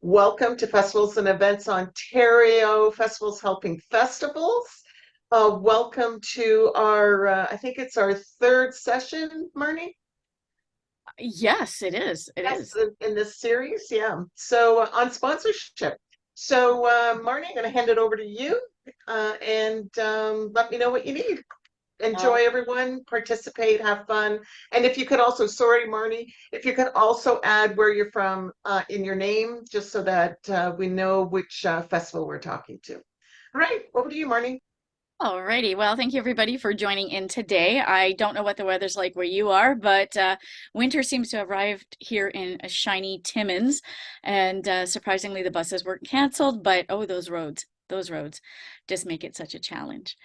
Welcome to Festivals and Events Ontario, Festivals Helping Festivals. Welcome to our, I think it's our third session, Marnie? Yes, it is. It Yes, is. in this series, yeah. So on sponsorship. So Marnie, I'm going to hand it over to you and let me know what you need. Enjoy, Oh, everyone, participate, have fun. And if you could also, sorry, Marnie, if you could also add where you're from in your name, just so that we know which festival we're talking to. All right, over to you, Marnie. alrighty. Well, thank you everybody for joining in today. I don't know what the weather's like where you are, but winter seems to have arrived here in a shiny Timmins, and surprisingly, the buses weren't canceled. But oh, those roads just make it such a challenge.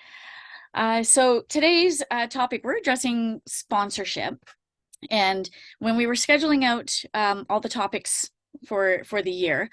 So today's topic, we're addressing sponsorship. And when we were scheduling out all the topics for the year,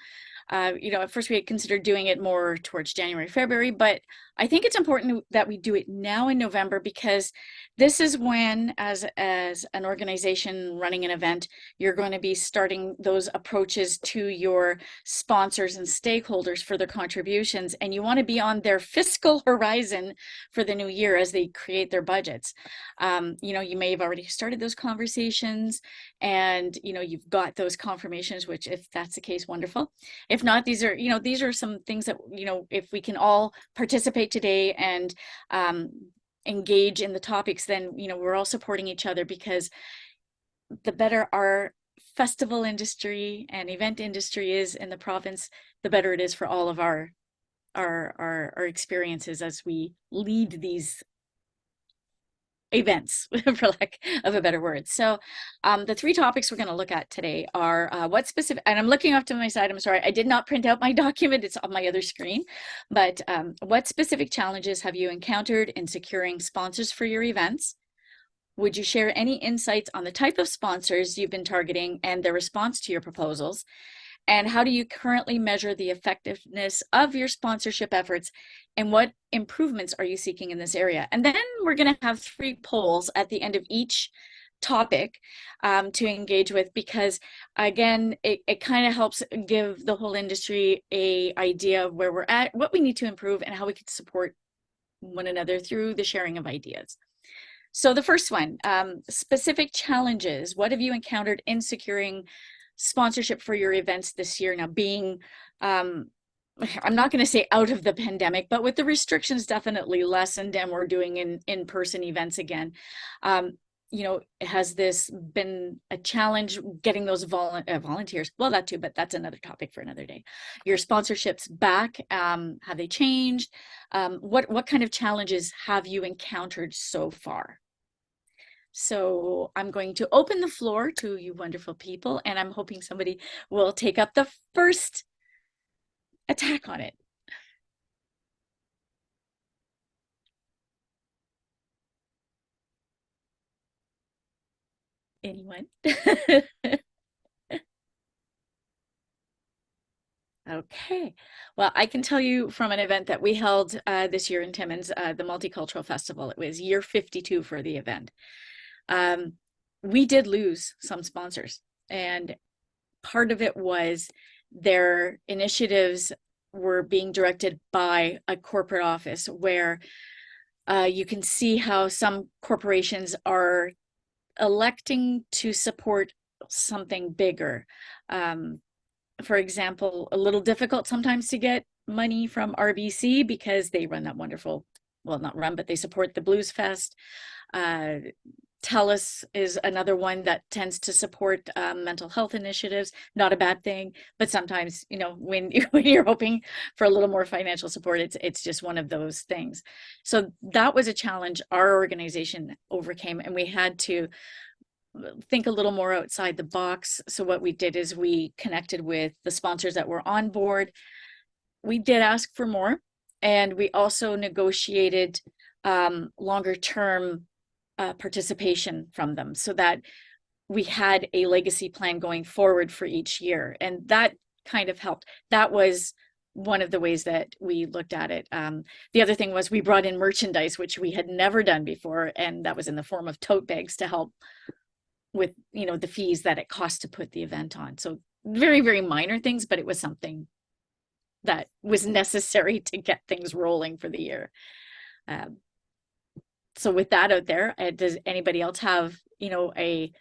at first we had considered doing it more towards January, February, but I think it's important that we do it now in November because this is when, as an organization running an event, you're going to be starting those approaches to your sponsors and stakeholders for their contributions, and you want to be on their fiscal horizon for the new year as they create their budgets. You may have already started those conversations, and you've got those confirmations, which, if that's the case, wonderful. If not, these are some things that, if we can all participate today and engage in the topics, then, we're all supporting each other, because the better our festival industry and event industry is in the province, the better it is for all of our experiences as we lead these events, for lack of a better word. So the three topics we're going to look at today are what specific, and I'm looking off to my side, I'm sorry, I did not print out my document, it's on my other screen, but what specific challenges have you encountered in securing sponsors for your events? Would you share any insights on the type of sponsors you've been targeting and their response to your proposals? And how do you currently measure the effectiveness of your sponsorship efforts? And what improvements are you seeking in this area? And then we're going to have three polls at the end of each topic to engage with, because again, it kind of helps give the whole industry a idea of where we're at, what we need to improve, and how we can support one another through the sharing of ideas. So the first one, specific challenges. What have you encountered in securing sponsorship for your events this year? Now, being, I'm not going to say out of the pandemic, but with the restrictions definitely lessened, and we're doing in-person events again. Has this been a challenge getting those volunteers? Well, that too, but that's another topic for another day. Your sponsorships back, have they changed? What kind of challenges have you encountered so far? So I'm going to open the floor to you wonderful people, and I'm hoping somebody will take up the first attack on it. Anyone? Okay. Well, I can tell you from an event that we held this year in Timmins, the Multicultural Festival. It was year 52 for the event. Um, we did lose some sponsors, and part of it was their initiatives were being directed by a corporate office, where you can see how some corporations are electing to support something bigger. For example, a little difficult sometimes to get money from RBC because they run that wonderful, well, not run, but they support the Blues Fest. Uh, TELUS is another one that tends to support mental health initiatives. Not a bad thing, but sometimes, when when you're hoping for a little more financial support, it's just one of those things. So that was a challenge our organization overcame, and we had to think a little more outside the box. So what we did is we connected with the sponsors that were on board. We did ask for more, and we also negotiated longer term participation from them, so that we had a legacy plan going forward for each year. And that kind of helped. That was one of the ways that we looked at it. The other thing was we brought in merchandise, which we had never done before, and that was in the form of tote bags to help with the fees that it costs to put the event on. So very, very minor things, but it was something that was necessary to get things rolling for the year. Um, so with that out there, does anybody else have, a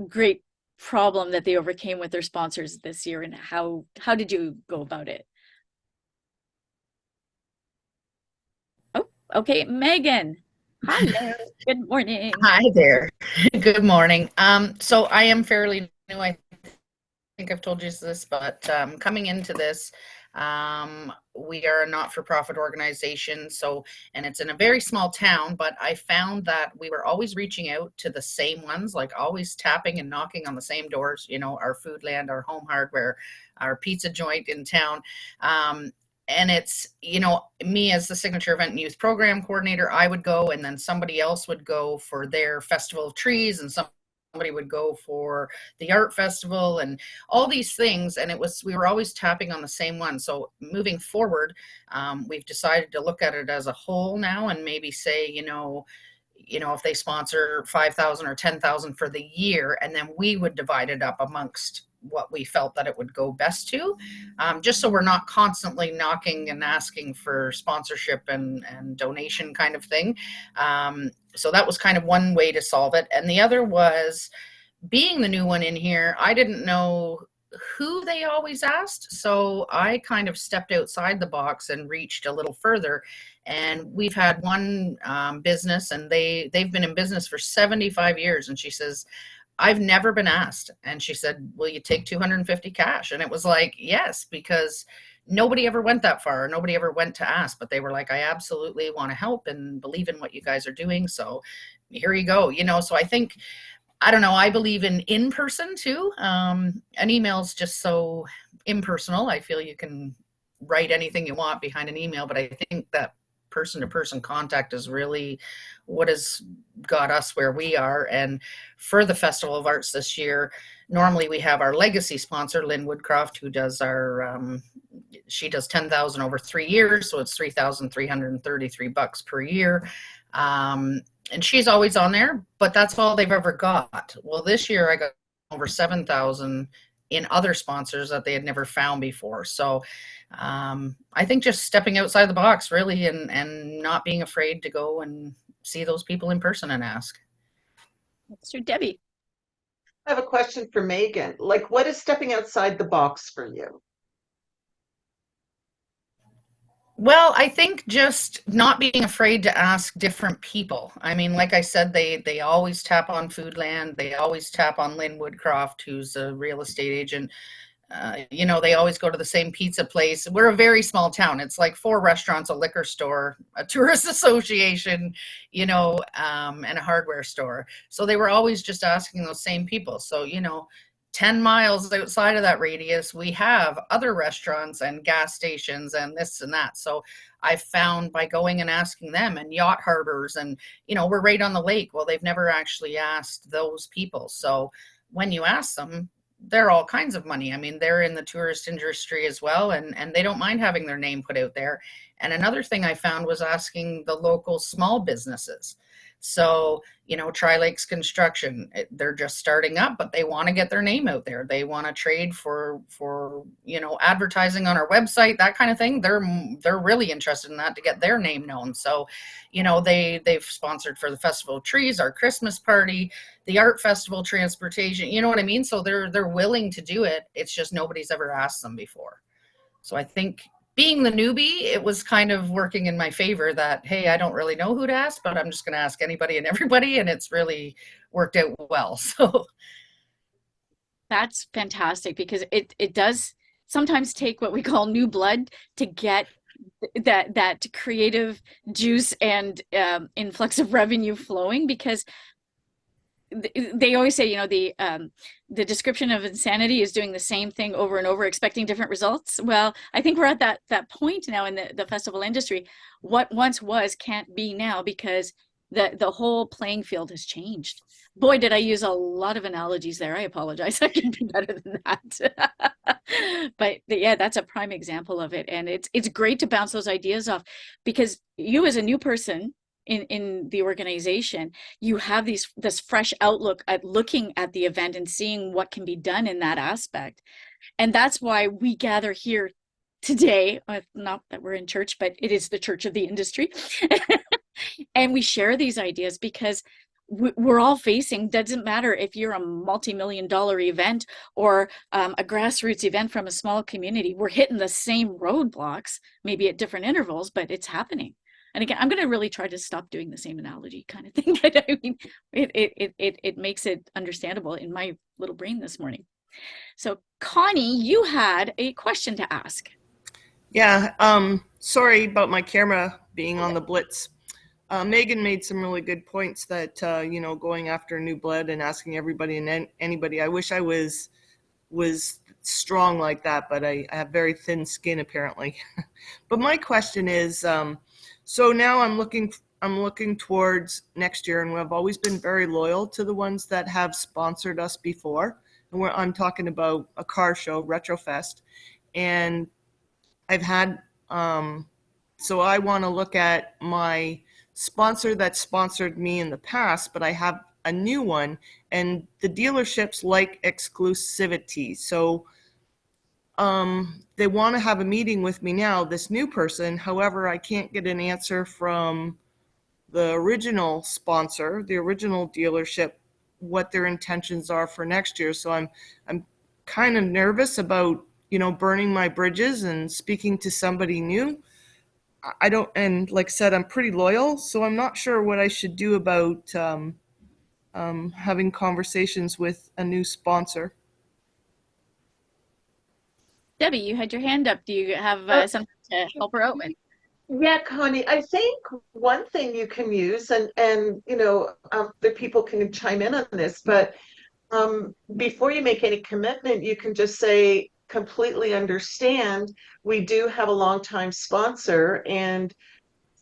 great problem that they overcame with their sponsors this year, and how did you go about it? Oh, okay, Megan. Hello. Good morning. Hi there. Good morning. So I am fairly new. I think I've told you this, but coming into this, we are a not-for-profit organization. So, and it's in a very small town, but I found that we were always reaching out to the same ones, like always tapping and knocking on the same doors, our Foodland, our Home Hardware, our pizza joint in town. And it's, me as the signature event and youth program coordinator, I would go, and then somebody else would go for their festival of trees, and somebody would go for the art festival and all these things. And we were always tapping on the same one. So moving forward, we've decided to look at it as a whole now, and maybe say, if they sponsor 5,000 or 10,000 for the year, and then we would divide it up amongst what we felt that it would go best to, just so we're not constantly knocking and asking for sponsorship and donation kind of thing. So that was kind of one way to solve it. And the other was, being the new one in here, I didn't know who they always asked. So I kind of stepped outside the box and reached a little further. And we've had one business, and they've been in business for 75 years. And she says, I've never been asked. And she said, will you take 250 cash? And it was like, yes, because nobody ever went that far. Nobody ever went to ask, but they were like, I absolutely want to help and believe in what you guys are doing. So here you go. So I think, I don't know, I believe in person too. An email's just so impersonal. I feel you can write anything you want behind an email, but I think that person to person contact is really what has got us where we are. And for the Festival of Arts this year, normally we have our legacy sponsor, Lynn Woodcroft, who does she does 10,000 over 3 years. So it's $3,333 per year. And she's always on there, but that's all they've ever got. Well, this year I got over 7,000 in other sponsors that they had never found before. So I think just stepping outside the box really, and not being afraid to go and see those people in person and ask. So Debbie. I have a question for Megan. Like, what is stepping outside the box for you? Well, I think just not being afraid to ask different people. I mean, like I said, they always tap on Foodland. They always tap on Lynn Woodcroft, who's a real estate agent. They always go to the same pizza place. We're a very small town. It's like 4 restaurants, a liquor store, a tourist association, and a hardware store. So they were always just asking those same people. So, 10 miles outside of that radius, we have other restaurants and gas stations and this and that. So I found by going and asking them, and yacht harbors, and, we're right on the lake. Well, they've never actually asked those people. So when you ask them, they're all kinds of money. I mean, they're in the tourist industry as well, and they don't mind having their name put out there. And another thing I found was asking the local small businesses. So, Tri Lakes Construction, they're just starting up, but they want to get their name out there. They want to trade for advertising on our website, that kind of thing. They're really interested in that, to get their name known. So, they've sponsored for the Festival of Trees, our Christmas party, the art festival, transportation, you know what I mean? So they're willing to do it. It's just nobody's ever asked them before. So I think, being the newbie, it was kind of working in my favor that, hey, I don't really know who to ask, but I'm just going to ask anybody and everybody. And it's really worked out well. So That's fantastic, because it does sometimes take what we call new blood to get that creative juice and influx of revenue flowing, because they always say, the description of insanity is doing the same thing over and over, expecting different results. Well, I think we're at that point now in the festival industry. What once was can't be now, because the whole playing field has changed. Boy, did I use a lot of analogies there. I apologize. I can do better than that. But yeah, that's a prime example of it. And it's great to bounce those ideas off, because you, as a new person in the organization, you have this fresh outlook at looking at the event and seeing what can be done in that aspect. And that's why we gather here today. Not that we're in church, but it is the church of the industry. And we share these ideas because we're all facing, doesn't matter if you're a multi-million-dollar event or a grassroots event from a small community, we're hitting the same roadblocks, maybe at different intervals, but it's happening. And again, I'm going to really try to stop doing the same analogy kind of thing. But I mean, it makes it understandable in my little brain this morning. So Connie, you had a question to ask. Yeah, sorry about my camera being on the blitz. Megan made some really good points that, going after new blood and asking everybody and anybody. I wish I was strong like that, but I have very thin skin apparently. But my question is, so now I'm looking towards next year, and we've always been very loyal to the ones that have sponsored us before. And I'm talking about a car show, Retrofest, and I've had, so I want to look at my sponsor that sponsored me in the past, but I have a new one, and the dealerships like exclusivity. So they want to have a meeting with me now, this new person. However, I can't get an answer from the original sponsor, the original dealership, what their intentions are for next year. So I'm kind of nervous about, burning my bridges and speaking to somebody new. I don't, and like I said, I'm pretty loyal, so I'm not sure what I should do about having conversations with a new sponsor. Debbie, you had your hand up. Do you have something to help her out with? Yeah, Connie, I think one thing you can use, and the people can chime in on this, but before you make any commitment, you can just say, completely understand, we do have a longtime sponsor, and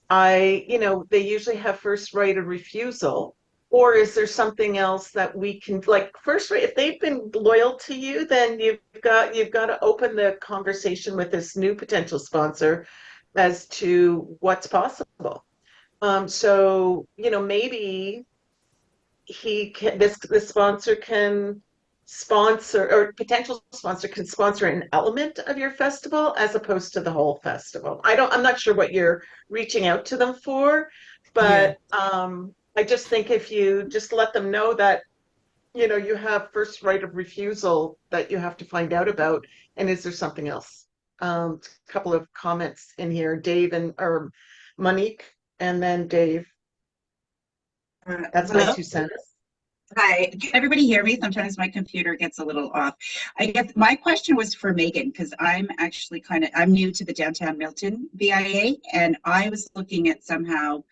they usually have first right of refusal. Or is there something else that we can, like, first right, if they've been loyal to you, then you've got to open the conversation with this new potential sponsor as to what's possible. So, maybe this sponsor can sponsor, or potential sponsor can sponsor an element of your festival as opposed to the whole festival. I'm not sure what you're reaching out to them for, but I just think if you just let them know that you have first right of refusal that you have to find out about, and is there something else? A couple of comments in here, Dave or Monique, and then Dave. That's my Hello? 2 cents. Hi, can everybody hear me? Sometimes my computer gets a little off. I guess my question was for Megan, because I'm actually I'm new to the Downtown Milton BIA, and I was looking at somehow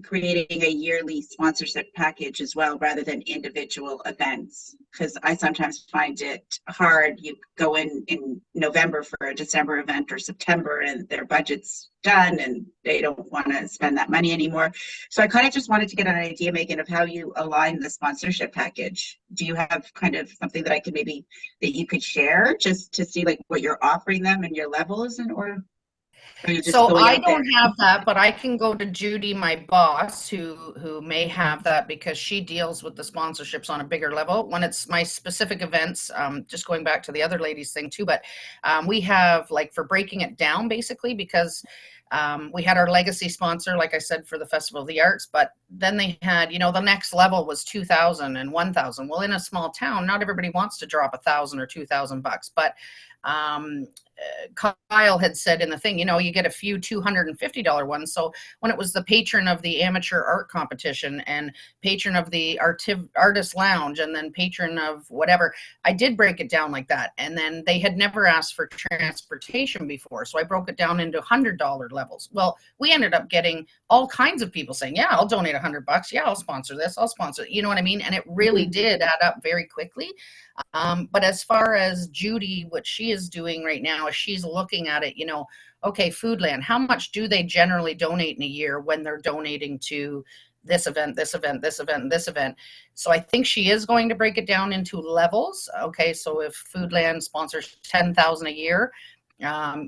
creating a yearly sponsorship package as well, rather than individual events, because I sometimes find it hard. You go in November for a December event or September, and their budget's done and they don't want to spend that money anymore. So I kind of just wanted to get an idea, Megan, of how you align the sponsorship package. Do you have kind of something that that you could share, just to see like what you're offering them and your levels, and or So I don't have that, but I can go to Judy, my boss, who may have that, because she deals with the sponsorships on a bigger level. When it's my specific events, just going back to the other ladies thing too, but we have, like, for breaking it down basically, because we had our legacy sponsor, like I said, for the Festival of the Arts, but then they had, the next level was 2,000 and 1,000. Well, in a small town, not everybody wants to drop $1,000 or $2,000, but Kyle had said in the thing, you get a few $250 ones. So when it was the patron of the amateur art competition and patron of the artist lounge and then patron of whatever, I did break it down like that. And then they had never asked for transportation before, so I broke it down into $100 levels. Well, we ended up getting all kinds of people saying, yeah, I'll donate $100. Yeah, I'll sponsor this. I'll sponsor it. You know what I mean? And it really did add up very quickly. But as far as Judy, what she is doing right now is she's looking at it, okay, Foodland, how much do they generally donate in a year when they're donating to this event, this event, this event, and this event? So I think she is going to break it down into levels. Okay, so if Foodland sponsors 10,000 a year,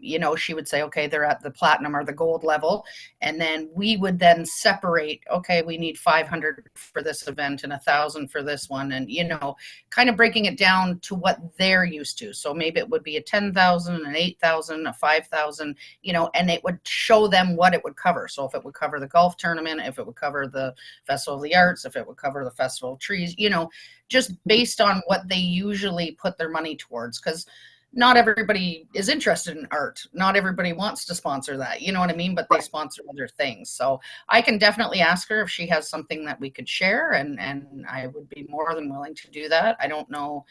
You know, she would say, okay, they're at the platinum or the gold level. And then we would then separate, okay, we need 500 for this event and 1,000 for this one. And, you know, kind of breaking it down to what they're used to. So maybe it would be a 10,000, an 8,000, a 5,000, you know, and it would show them what it would cover. So if it would cover the golf tournament, if it would cover the Festival of the Arts, if it would cover the Festival of Trees, you know, just based on what they usually put their money towards. Because not everybody is interested in art. Not everybody wants to sponsor that. You know what I mean? But they sponsor other things. So I can definitely ask her if she has something that we could share, and I would be more than willing to do that. I don't know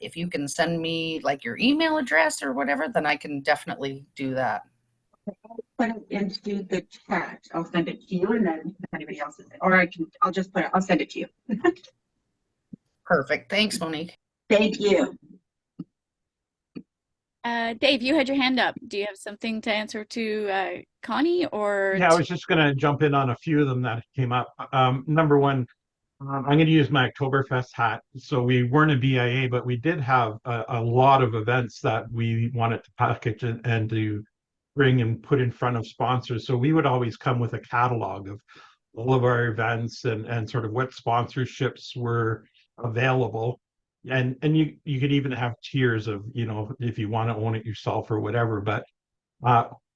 if you can send me like your email address or whatever, then I can definitely do that. Put it into the chat. I'll send it to you, and then if anybody else is, or I'll just put it, I'll send it to you. Perfect. Thanks, Monique. Thank you. Dave, you had your hand up. Do you have something to answer to Connie or? Yeah, I was just going to jump in on a few of them that came up. Number one, I'm going to use my Oktoberfest hat. So we weren't a BIA, but we did have a lot of events that we wanted to package and to bring and put in front of sponsors. So we would always come with a catalog of all of our events and sort of what sponsorships were available. And you could even have tiers of, you know, if you want to own it yourself or whatever. But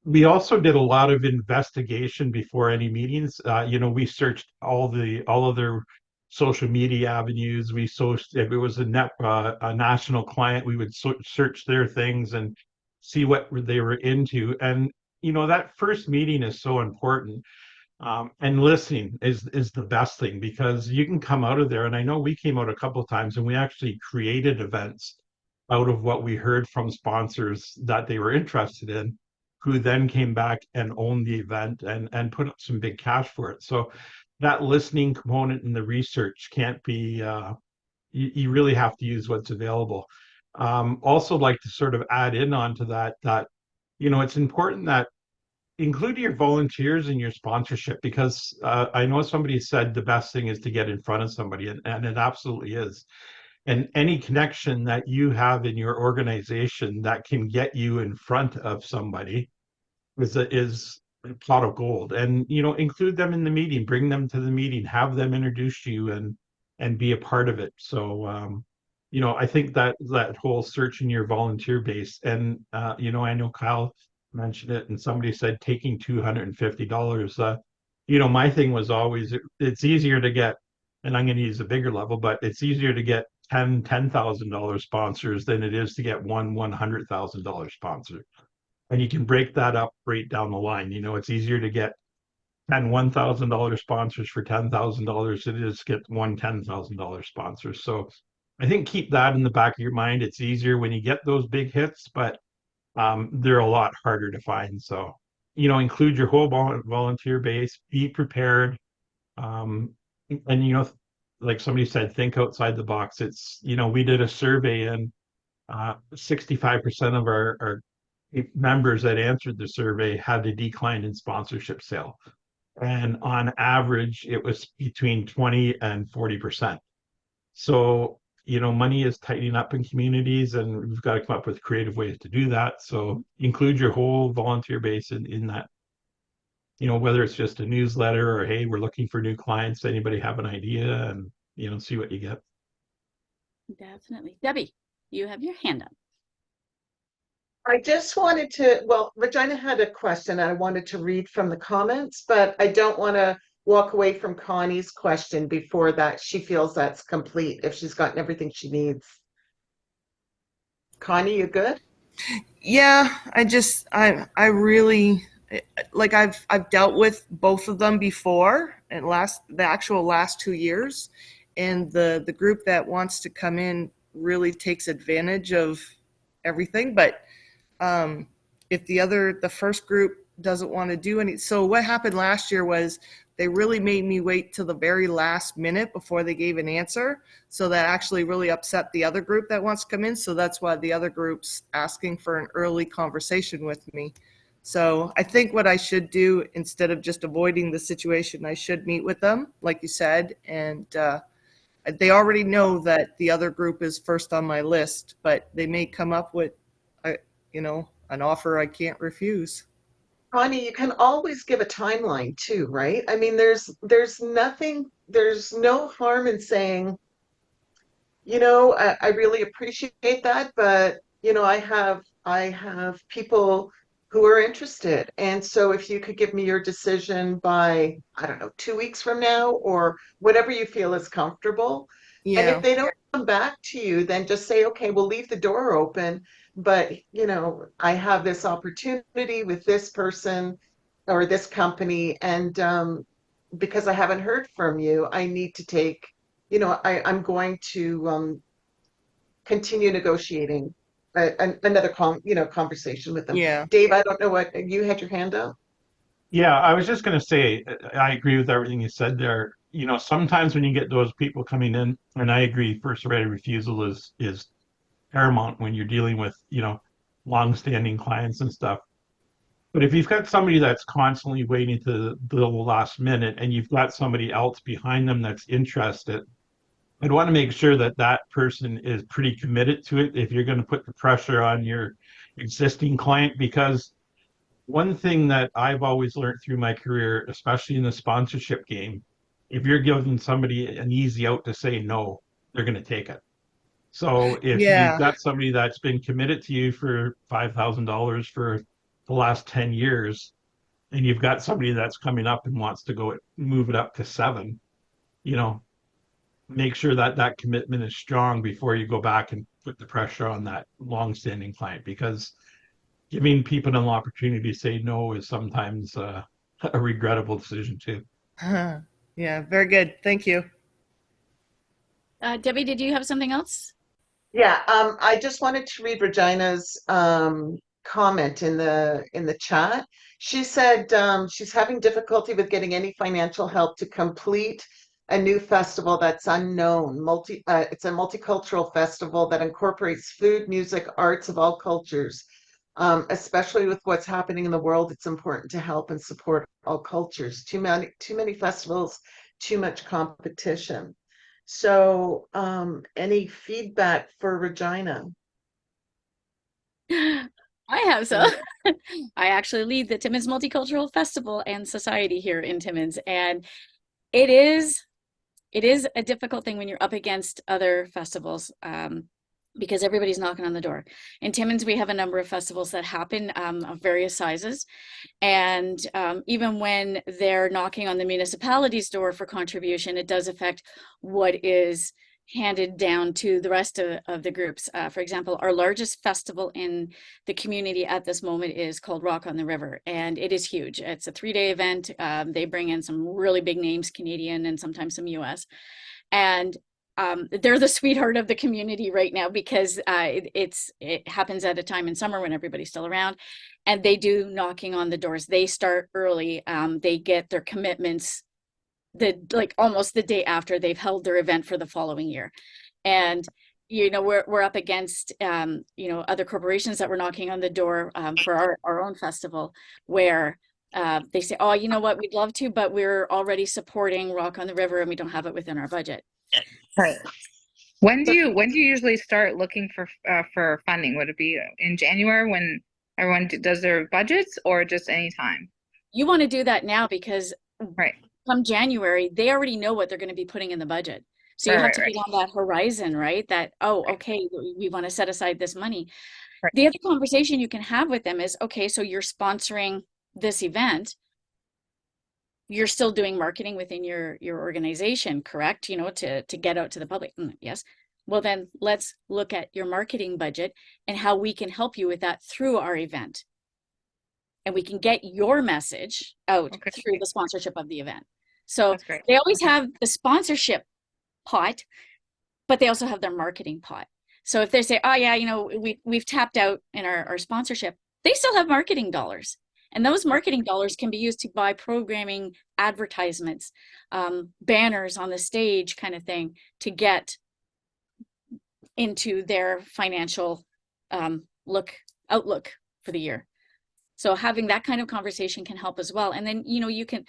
we also did a lot of investigation before any meetings. You know, we searched all of their social media avenues. We searched if it was a national client, we would search their things and see what they were into. And you know, that first meeting is so important. And listening is the best thing, because you can come out of there. And I know we came out a couple of times and we actually created events out of what we heard from sponsors that they were interested in, who then came back and owned the event and put up some big cash for it. So that listening component in the research can't be, you really have to use what's available. Also like to sort of add in onto that, you know, it's important that include your volunteers in your sponsorship, because I know somebody said the best thing is to get in front of somebody, and it absolutely is. And any connection that you have in your organization that can get you in front of somebody is a pot of gold. And you know, include them in the meeting, bring them to the meeting, have them introduce you and be a part of it. So you know, I think that whole searching your volunteer base, and you know, I know Kyle mentioned it, and somebody said taking $250. You know, my thing was always it's easier to get, and I'm going to use a bigger level, but it's easier to get $10,000 sponsors than it is to get one $100,000 sponsor. And you can break that up right down the line. You know, it's easier to get 10 $1,000 sponsors for $10,000 than it is to get one $10,000 sponsor. So I think keep that in the back of your mind. It's easier when you get those big hits, but they're a lot harder to find. So, you know, include your whole volunteer base, be prepared. And, you know, like somebody said, think outside the box. It's, you know, we did a survey and 65% of our members that answered the survey had a decline in sponsorship sale. And on average, it was between 20 and 40%. So, you know, money is tightening up in communities, and we've got to come up with creative ways to do that. So include your whole volunteer base in that, you know, whether it's just a newsletter or, hey, we're looking for new clients. Anybody have an idea? And, you know, see what you get. Definitely. Debbie, you have your hand up. I just wanted to, well, Regina had a question I wanted to read from the comments, but I don't want to walk away from Connie's question before that she feels that's complete, if she's gotten everything she needs. Connie, you good? Yeah, I really like I've dealt with both of them before, and the actual last 2 years, and the group that wants to come in really takes advantage of everything. But if the first group doesn't want to do any, so what happened last year was they really made me wait till the very last minute before they gave an answer. So that actually really upset the other group that wants to come in. So that's why the other group's asking for an early conversation with me. So I think what I should do, instead of just avoiding the situation, I should meet with them, like you said, and they already know that the other group is first on my list, but they may come up with, you know, an offer I can't refuse. Connie, you can always give a timeline too, right? I mean, there's nothing, there's no harm in saying, I really appreciate that, but I have people who are interested. And so if you could give me your decision by, I don't know, 2 weeks from now or whatever you feel is comfortable. And if Yeah. they don't come back to you, then just say, okay, we'll leave the door open, but I have this opportunity with this person or this company, and because I haven't heard from you, I need to take, I'm going to continue negotiating another conversation with them. Yeah. Dave, I don't know what you had your hand up. Yeah, I was just going to say, I agree with everything you said there. Sometimes when you get those people coming in, and I agree, first right of refusal is paramount when you're dealing with, long-standing clients and stuff. But if you've got somebody that's constantly waiting to the last minute and you've got somebody else behind them that's interested, I'd want to make sure that that person is pretty committed to it if you're going to put the pressure on your existing client. Because one thing that I've always learned through my career, especially in the sponsorship game, if you're giving somebody an easy out to say no, they're going to take it. So if you've Yeah. got somebody that's been committed to you for $5,000 for the last 10 years, and you've got somebody that's coming up and wants to go move it up to seven, you know, make sure that that commitment is strong before you go back and put the pressure on that long-standing client, because giving people an opportunity to say no is sometimes a regrettable decision too. Yeah, very good. Thank you. Debbie, did you have something else? Yeah, I just wanted to read Regina's comment in the chat. She said she's having difficulty with getting any financial help to complete a new festival that's unknown. It's a multicultural festival that incorporates food, music, arts of all cultures. Especially with what's happening in the world, it's important to help and support all cultures. Too many festivals, too much competition. So, any feedback for Regina? I have so. Mm. I actually lead the Timmins Multicultural Festival and Society here in Timmins, and it is a difficult thing when you're up against other festivals, because everybody's knocking on the door. In Timmins, we have a number of festivals that happen, of various sizes. And even when they're knocking on the municipality's door for contribution, it does affect what is handed down to the rest of the groups. For example, our largest festival in the community at this moment is called Rock on the River, and it is huge. It's a 3-day event. They bring in some really big names, Canadian and sometimes some US. And they're the sweetheart of the community right now because it happens at a time in summer when everybody's still around, and they do knocking on the doors. They start early. They get their commitments almost the day after they've held their event for the following year. And we're up against other corporations that were knocking on the door for our own festival, where they say, oh, you know what, we'd love to, but we're already supporting Rock on the River and we don't have it within our budget. Right. When do you usually start looking for funding? Would it be in January when everyone does their budgets, or just any time? You want to do that now because Right. come January, they already know what they're going to be putting in the budget. So you have to be on that horizon, right? That, oh, okay, we want to set aside this money. Right. The other conversation you can have with them is, okay, so you're sponsoring this event. You're still doing marketing within your organization, correct? To get out to the public. Yes. Well, then let's look at your marketing budget and how we can help you with that through our event. And we can get your message out through the sponsorship of the event. So they always have the sponsorship pot, but they also have their marketing pot. So if they say, oh yeah, we've tapped out in our sponsorship, they still have marketing dollars. And those marketing dollars can be used to buy programming, advertisements, banners on the stage kind of thing, to get into their financial outlook for the year. So having that kind of conversation can help as well. And then, you know, you can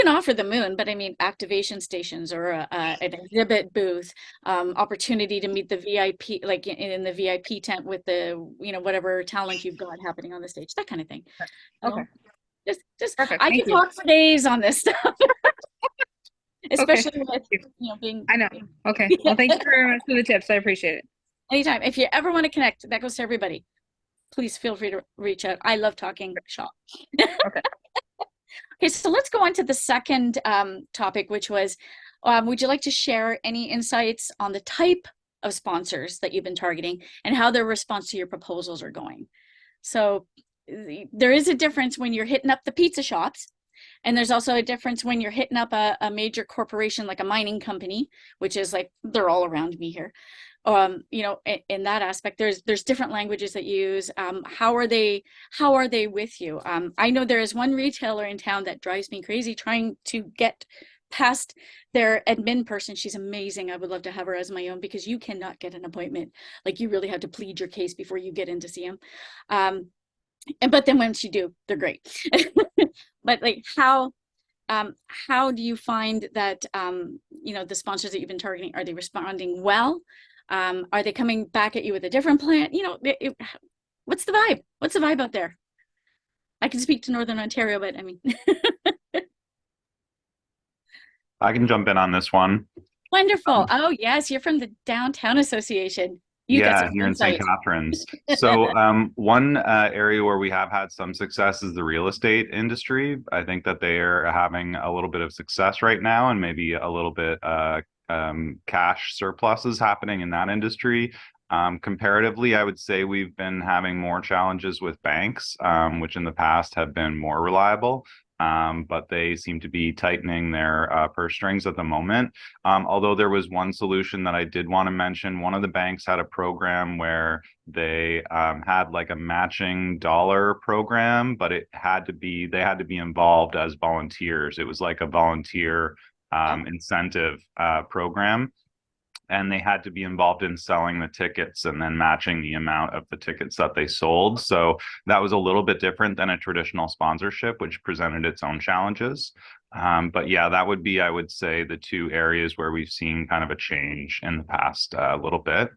offer the moon, but I mean, activation stations or an exhibit booth, opportunity to meet the VIP, like in the VIP tent with the, you know, whatever talent you've got happening on the stage, that kind of thing. You Okay. know? Just Perfect. I Thank could you. talk for days on this stuff, especially with, Thank you. you know, being. I know. Okay. Well, thank you very much for the tips. I appreciate it. Anytime. If you ever want to connect, that goes to everybody. Please feel free to reach out. I love talking shop. Okay. Okay, so let's go on to the second topic, which was, would you like to share any insights on the type of sponsors that you've been targeting and how their response to your proposals are going? So there is a difference when you're hitting up the pizza shops, and there's also a difference when you're hitting up a major corporation like a mining company, which is like, they're all around me here. You know, in that aspect, there's different languages that you use. How are they with you? I know there is one retailer in town that drives me crazy trying to get past their admin person. She's amazing. I would love to have her as my own, because you cannot get an appointment. Like, you really have to plead your case before you get in to see them. But then once you do, they're great. But like, how do you find that, you know, the sponsors that you've been targeting, are they responding well? Are they coming back at you with a different plan? You know, what's the vibe? What's the vibe out there? I can speak to Northern Ontario, but I mean. I can jump in on this one. Wonderful. Oh, yes, you're from the Downtown Association. You got Yeah, some here in St. insights. Catharines. So one area where we have had some success is the real estate industry. I think that they are having a little bit of success right now, and maybe a little bit cash surpluses happening in that industry. Comparatively, I would say we've been having more challenges with banks, which in the past have been more reliable. But they seem to be tightening their purse strings at the moment. Although there was one solution that I did want to mention. One of the banks had a program where they had like a matching dollar program, but they had to be involved as volunteers. It was like a volunteer incentive program. And they had to be involved in selling the tickets and then matching the amount of the tickets that they sold. So that was a little bit different than a traditional sponsorship, which presented its own challenges. But yeah, that would be, I would say, the two areas where we've seen kind of a change in the past little bit.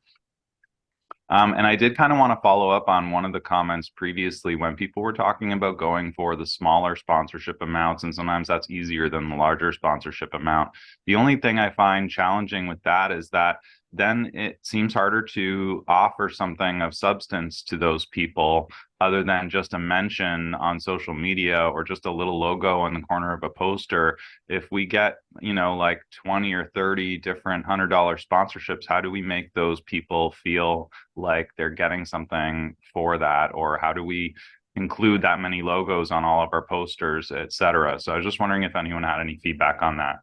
And I did kind of want to follow up on one of the comments previously when people were talking about going for the smaller sponsorship amounts, and sometimes that's easier than the larger sponsorship amount. The only thing I find challenging with that is that then it seems harder to offer something of substance to those people other than just a mention on social media or just a little logo in the corner of a poster. If we get, you know, like 20 or 30 different $100 sponsorships, how do we make those people feel like they're getting something for that? Or how do we include that many logos on all of our posters, et cetera? So I was just wondering if anyone had any feedback on that.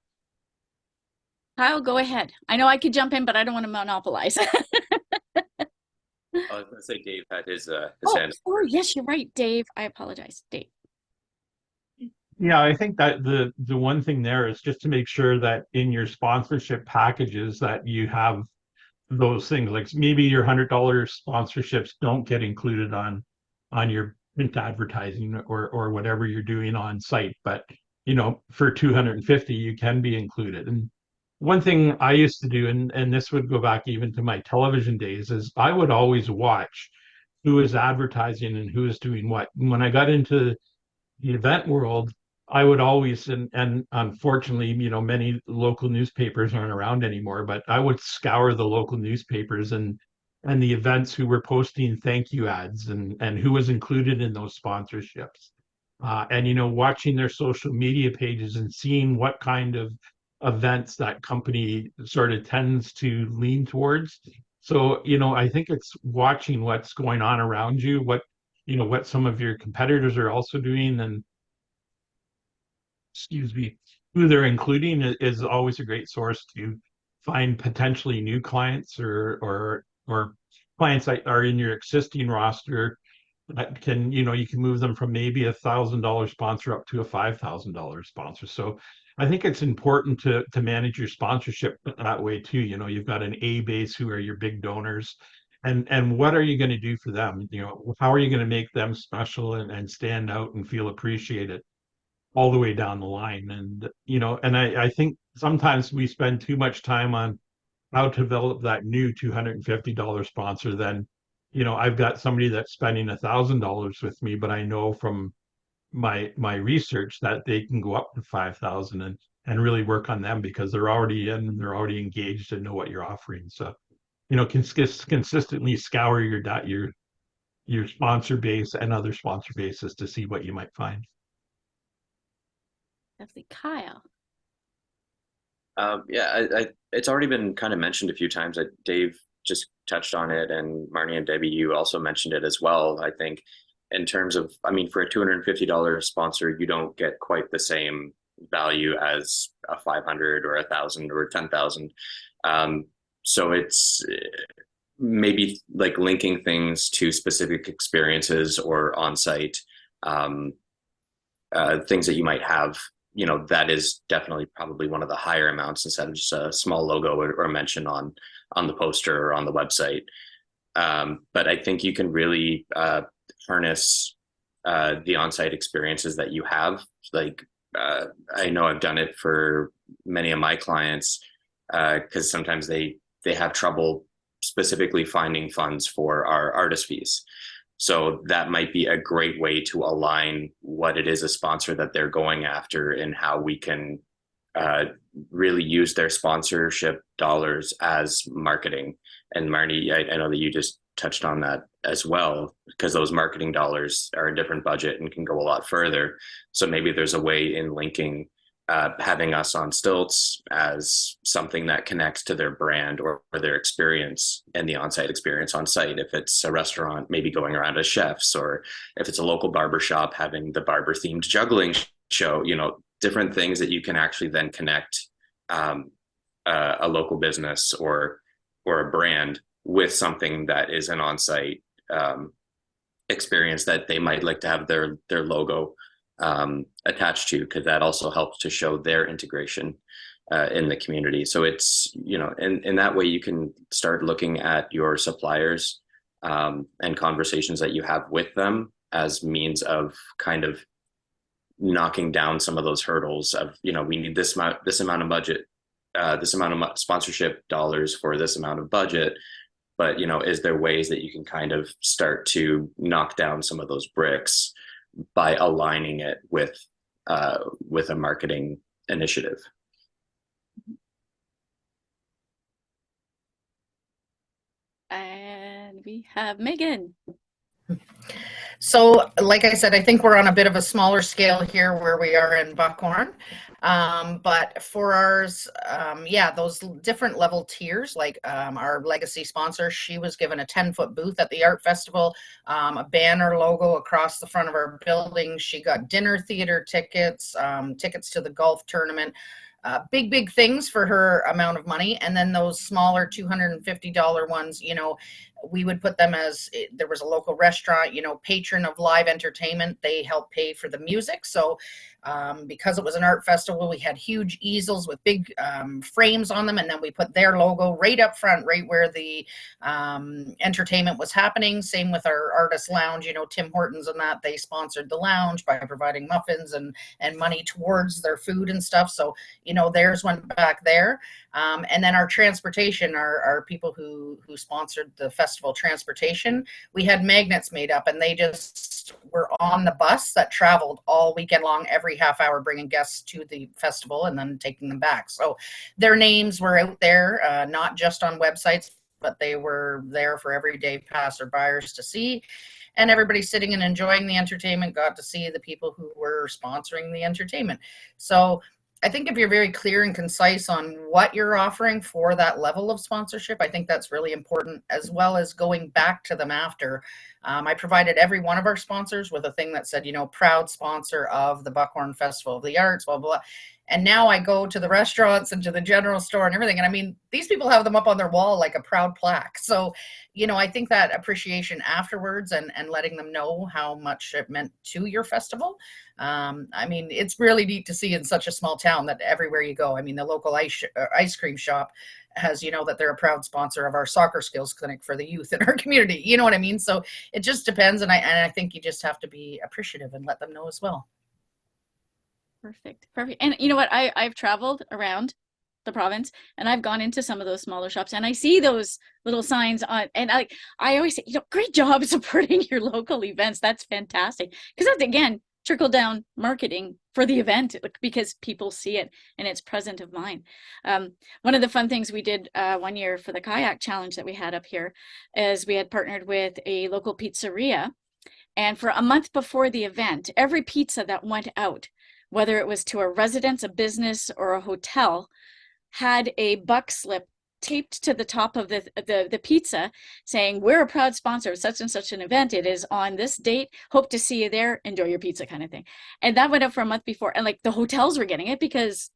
Kyle, go ahead. I know I could jump in, but I don't want to monopolize. I was going to say Dave had his hand. Oh, yes, you're right, Dave. I apologize, Dave. Yeah, I think that the one thing there is just to make sure that in your sponsorship packages that you have those things. Like maybe your $100 sponsorships don't get included on your print advertising or whatever you're doing on site, but you know, for 250 you can be included. And one thing I used to do, and this would go back even to my television days, is I would always watch who is advertising and who is doing what. And when I got into the event world, I would always, and unfortunately, you know, many local newspapers aren't around anymore, but I would scour the local newspapers and the events who were posting thank you ads and who was included in those sponsorships. And, you know, watching their social media pages and seeing what kind of events that company sort of tends to lean towards. So, you know, I think it's watching what's going on around you, what, you know, what some of your competitors are also doing, and excuse me, who they're including is always a great source to find potentially new clients or clients that are in your existing roster that can, you know, you can move them from maybe $1,000 sponsor up to a $5,000 sponsor. So I think it's important to manage your sponsorship that way too. You know, you've got an A base who are your big donors, and what are you going to do for them? You know, how are you going to make them special and stand out and feel appreciated all the way down the line? And, you know, and I think sometimes we spend too much time on how to develop that new $250 sponsor. Then, you know, I've got somebody that's spending $1,000 with me, but I know from my research that they can go up to 5,000 and really work on them because they're already in, they're already engaged and know what you're offering. So, you know, consistently scour your sponsor base and other sponsor bases to see what you might find. Definitely. Kyle. Yeah, it's already been kind of mentioned a few times. That Dave just touched on it, and Marnie and Debbie, you also mentioned it as well. I think in terms of, I mean, for a $250 sponsor, you don't get quite the same value as a 500 or 1,000 or 10,000. So it's maybe like linking things to specific experiences or on-site things that you might have. You know, that is definitely probably one of the higher amounts instead of just a small logo or mention on the poster or on the website. But I think you can really harness the on-site experiences that you have. Like I know I've done it for many of my clients because sometimes they have trouble specifically finding funds for our artist fees. So that might be a great way to align what it is a sponsor that they're going after and how we can really use their sponsorship dollars as marketing. And Marnie, I know that you just touched on that as well, because those marketing dollars are a different budget and can go a lot further. So maybe there's a way in linking having us on stilts as something that connects to their brand or their experience and the on-site experience on site. If it's a restaurant, maybe going around as chefs, or if it's a local barber shop, having the barber themed juggling show, you know, different things that you can actually then connect a local business or a brand with something that is an on-site experience that they might like to have their logo attached to, because that also helps to show their integration in the community. So it's, you know, in that way you can start looking at your suppliers and conversations that you have with them as means of kind of knocking down some of those hurdles of, you know, we need this amount of budget, this amount of sponsorship dollars for this amount of budget. But, you know, is there ways that you can kind of start to knock down some of those bricks by aligning it with a marketing initiative? And we have Megan. So, like I said, I think we're on a bit of a smaller scale here where we are in Buckhorn. But for ours, yeah, those different level tiers, like our legacy sponsor, she was given a 10-foot booth at the art festival, a banner logo across the front of our building. She got dinner theater tickets, tickets to the golf tournament. Big things for her amount of money. And then those smaller $250 ones, you know, we would put them as, there was a local restaurant, you know, patron of live entertainment. They help pay for the music. So because it was an art festival, we had huge easels with big frames on them. And then we put their logo right up front, right where the entertainment was happening. Same with our artist lounge, you know, Tim Hortons and that, they sponsored the lounge by providing muffins and money towards their food and stuff. So, you know, theirs went back there. And then our transportation, our people who sponsored the festival transportation, we had magnets made up, and they just were on the bus that traveled all weekend long, every half hour, bringing guests to the festival and then taking them back. So their names were out there, not just on websites, but they were there for everyday passerbyers to see. And everybody sitting and enjoying the entertainment got to see the people who were sponsoring the entertainment. So I think if you're very clear and concise on what you're offering for that level of sponsorship, I think that's really important, as well as going back to them after. I provided every one of our sponsors with a thing that said, you know, proud sponsor of the Buckhorn Festival of the Arts, blah, blah, blah. And now I go to the restaurants and to the general store and everything. And I mean, these people have them up on their wall like a proud plaque. So, you know, I think that appreciation afterwards and letting them know how much it meant to your festival. I mean, it's really neat to see in such a small town that everywhere you go, I mean, the local ice cream shop as you know, that they're a proud sponsor of our soccer skills clinic for the youth in our community. You know what I mean? So it just depends. And I think you just have to be appreciative and let them know as well. Perfect. Perfect. And you know what? I've traveled around the province and I've gone into some of those smaller shops and I see those little signs on, and I always say, great job supporting your local events. That's fantastic. Because that's, again, trickle down marketing for the event, because people see it and it's present of mind. One of the fun things we did one year for the kayak challenge that we had up here is we had partnered with a local pizzeria, and for a month before the event, every pizza that went out, whether it was to a residence, a business, or a hotel, had a buck slip taped to the top of the pizza saying, we're a proud sponsor of such and such an event. It is on this date. Hope to see you there. Enjoy your pizza, kind of thing. And that went up for a month before. And like the hotels were getting it because,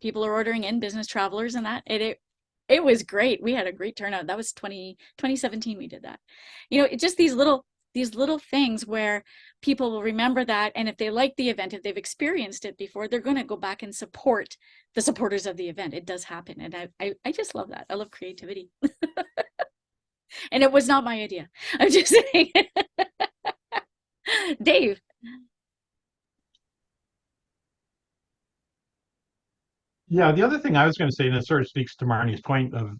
people are ordering in, business travelers and that. It was great. We had a great turnout. That was 2017 we did that. It's just these little things where people will remember that, and if they like the event, if they've experienced it before, they're going to go back and support the supporters of the event. It does happen, and I just love that. I love creativity. And it was not my idea. I'm just saying. Dave. Yeah, the other thing I was going to say, and it sort of speaks to Marnie's point of,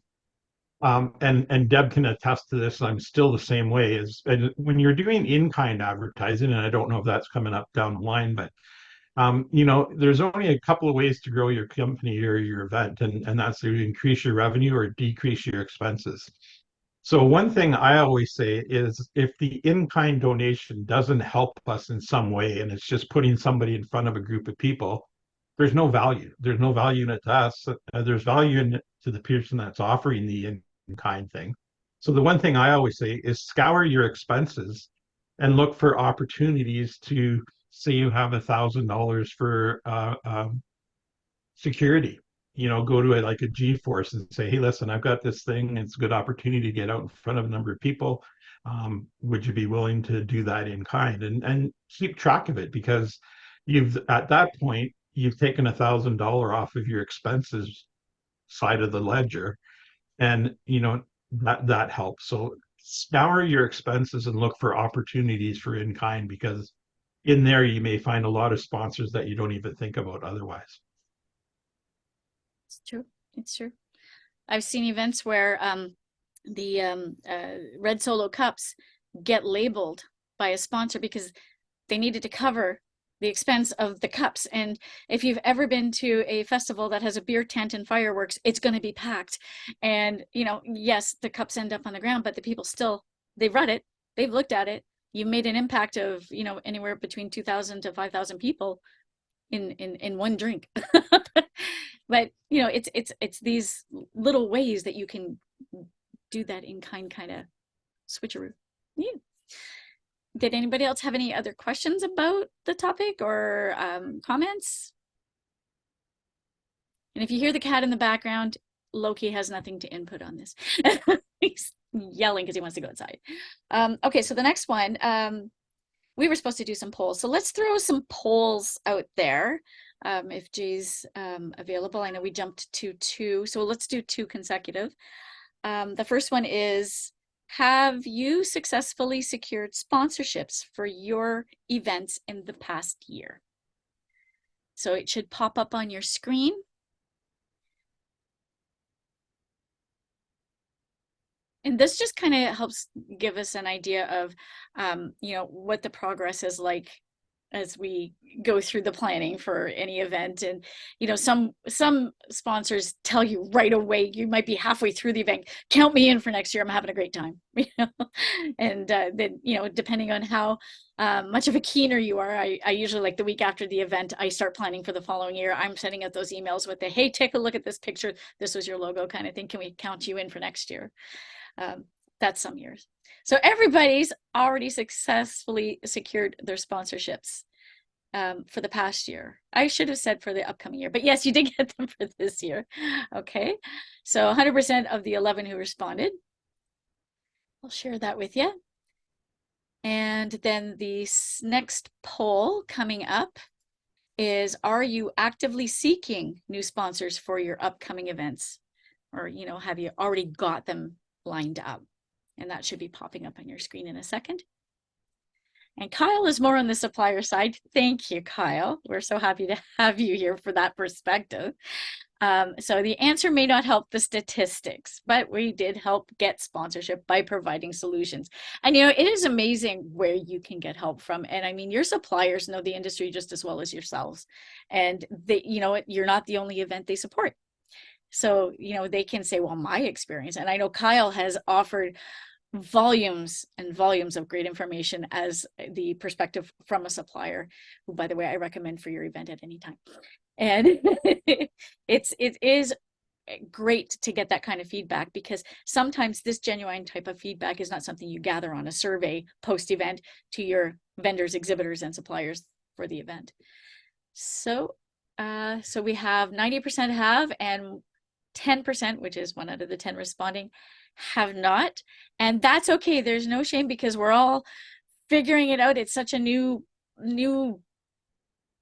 and Deb can attest to this, I'm still the same way, is when you're doing in-kind advertising, and I don't know if that's coming up down the line, but there's only a couple of ways to grow your company or your event, and that's to increase your revenue or decrease your expenses. So one thing I always say is if the in-kind donation doesn't help us in some way, and it's just putting somebody in front of a group of people, there's no value. There's no value in it to us. There's value in it to the person that's offering the in-kind thing. So the one thing I always say is scour your expenses and look for opportunities to, say you have $1,000 for security. Go to like a G-Force and say, hey, listen, I've got this thing. It's a good opportunity to get out in front of a number of people. Would you be willing to do that in kind? And keep track of it, because at that point, you've taken $1,000 off of your expenses side of the ledger, and that helps. So scour your expenses and look for opportunities for in kind, because in there you may find a lot of sponsors that you don't even think about otherwise. It's true. It's true. I've seen events where the red Solo cups get labeled by a sponsor because they needed to cover the expense of the cups. And if you've ever been to a festival that has a beer tent and fireworks, it's going to be packed. And, yes, the cups end up on the ground, but the people still, they've read it, they've looked at it. You made an impact of, anywhere between 2,000 to 5,000 people in one drink. But, it's these little ways that you can do that in kind of switcheroo. Yeah. Did anybody else have any other questions about the topic or comments? And if you hear the cat in the background, Loki has nothing to input on this. He's yelling because he wants to go outside. Okay, so the next one, we were supposed to do some polls. So let's throw some polls out there if Jay's available. I know we jumped to 2, so let's do 2 consecutive. The first one is, have you successfully secured sponsorships for your events in the past year? So it should pop up on your screen. And this just kind of helps give us an idea of, what the progress is like as we go through the planning for any event. And, some sponsors tell you right away, you might be halfway through the event, count me in for next year, I'm having a great time. And then, depending on how much of a keener you are, I usually, like the week after the event, I start planning for the following year. I'm sending out those emails with the, hey, take a look at this picture, this was your logo kind of thing, can we count you in for next year? That's some years. So everybody's already successfully secured their sponsorships for the past year. I should have said for the upcoming year, but yes, you did get them for this year. Okay, so 100% of the 11 who responded. I'll share that with you. And then the next poll coming up is, are you actively seeking new sponsors for your upcoming events? or, have you already got them lined up? And that should be popping up on your screen in a second. And Kyle is more on the supplier side. Thank you, Kyle. We're so happy to have you here for that perspective. So the answer may not help the statistics, but we did help get sponsorship by providing solutions. And, it is amazing where you can get help from. And I mean, your suppliers know the industry just as well as yourselves. And they, you're not the only event they support. So, they can say, well, my experience, and I know Kyle has offered volumes and volumes of great information as the perspective from a supplier, who, by the way, I recommend for your event at any time. And it is great to get that kind of feedback, because sometimes this genuine type of feedback is not something you gather on a survey post-event to your vendors, exhibitors, and suppliers for the event. So we have 90% have, and 10%, which is 1 out of the 10 responding, have not. And that's okay. There's no shame, because we're all figuring it out. It's such a new